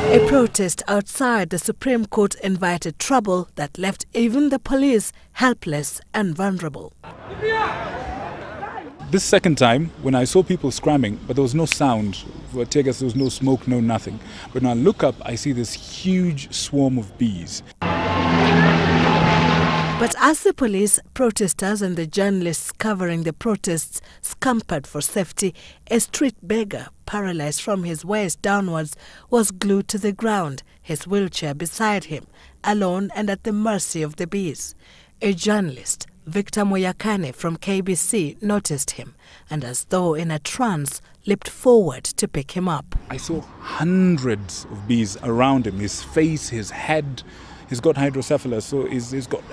A protest outside the Supreme Court invited trouble that left even the police helpless and vulnerable. This second time, when I saw people screaming, but there was no sound, for tear gas, there was no smoke, no nothing. But when I look up, I see this huge swarm of bees. But as the police, protesters and the journalists covering the protests scampered for safety, a street beggar, paralyzed from his waist downwards, was glued to the ground, his wheelchair beside him, alone and at the mercy of the bees. A journalist, Victor Moyakane from KBC, noticed him and, as though in a trance, leapt forward to pick him up. I saw hundreds of bees around him, his face, his head. He's got hydrocephalus, so he's got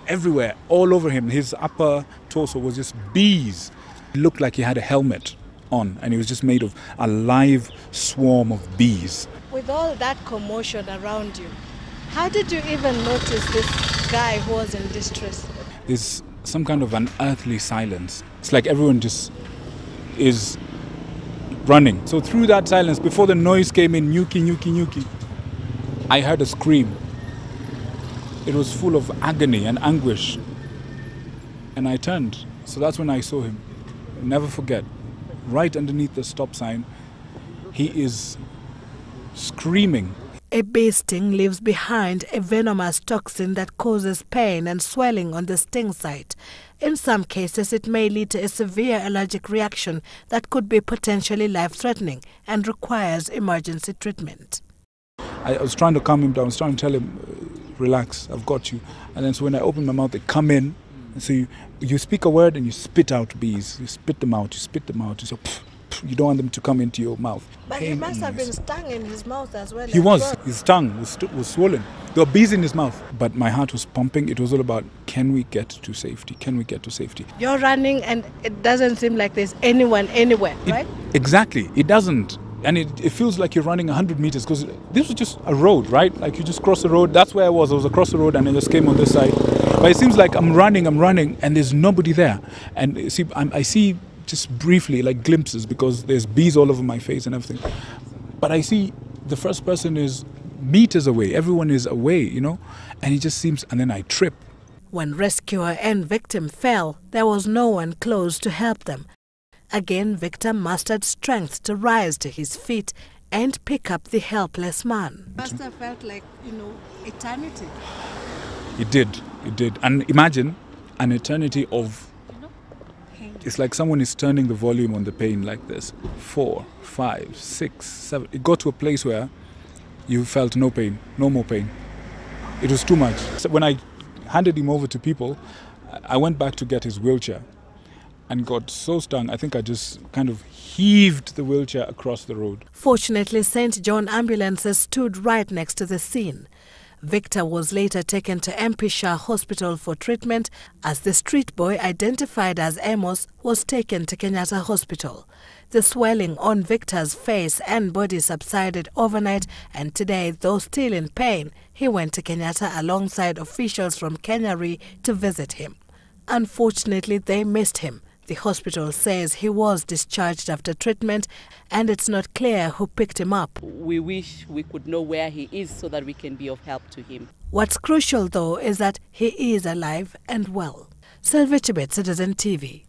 everywhere, all over him. His upper torso was just bees. It looked like he had a helmet on, and he was just made of a live swarm of bees. With all that commotion around you, how did you even notice this guy who was in distress? There's some kind of unearthly silence. It's like everyone just is running. So through that silence, before the noise came in, nyuki, nyuki, nyuki, I heard a scream. It was full of agony and anguish. And I turned. So that's when I saw him. Never forget. Right underneath the stop sign, he is screaming. A bee sting leaves behind a venomous toxin that causes pain and swelling on the sting site. In some cases, it may lead to a severe allergic reaction that could be potentially life-threatening and requires emergency treatment. I was trying to calm him down. I was trying to tell him, relax, I've got you. And then so when I open my mouth, they come in. And so you speak a word and you spit out bees. You spit them out, you spit them out. You say, pff, pff. You don't want them to come into your mouth. But he must have been stung in his mouth as well. He was. His tongue was swollen. There were bees in his mouth. But my heart was pumping. It was all about, can we get to safety? Can we get to safety? You're running and it doesn't seem like there's anyone anywhere, right? Exactly. It doesn't. And it feels like you're running 100 meters because this was just a road, right? Like you just cross the road. That's where I was. I was across the road and I just came on this side. But it seems like I'm running and there's nobody there. And see, I see just briefly like glimpses because there's bees all over my face and everything. But I see the first person is meters away. Everyone is away, you know? And it just seems, and then I trip. When rescuer and victim fell, there was no one close to help them. Again, Victor mustered strength to rise to his feet and pick up the helpless man. Must have felt like, eternity. It did. And imagine an eternity of, it's like someone is turning the volume on the pain like this. 4, 5, 6, 7. It got to a place where you felt no pain, no more pain. It was too much. So when I handed him over to people, I went back to get his wheelchair. And got so stung, I think I just kind of heaved the wheelchair across the road. Fortunately, St. John ambulances stood right next to the scene. Victor was later taken to MP Shah Hospital for treatment as the street boy, identified as Amos, was taken to Kenyatta Hospital. The swelling on Victor's face and body subsided overnight, and today, though still in pain, he went to Kenyatta alongside officials from Kenya Re to visit him. Unfortunately, they missed him. The hospital says he was discharged after treatment and it's not clear who picked him up. We wish we could know where he is so that we can be of help to him. What's crucial, though, is that he is alive and well. Sylvia Chebet, Citizen TV.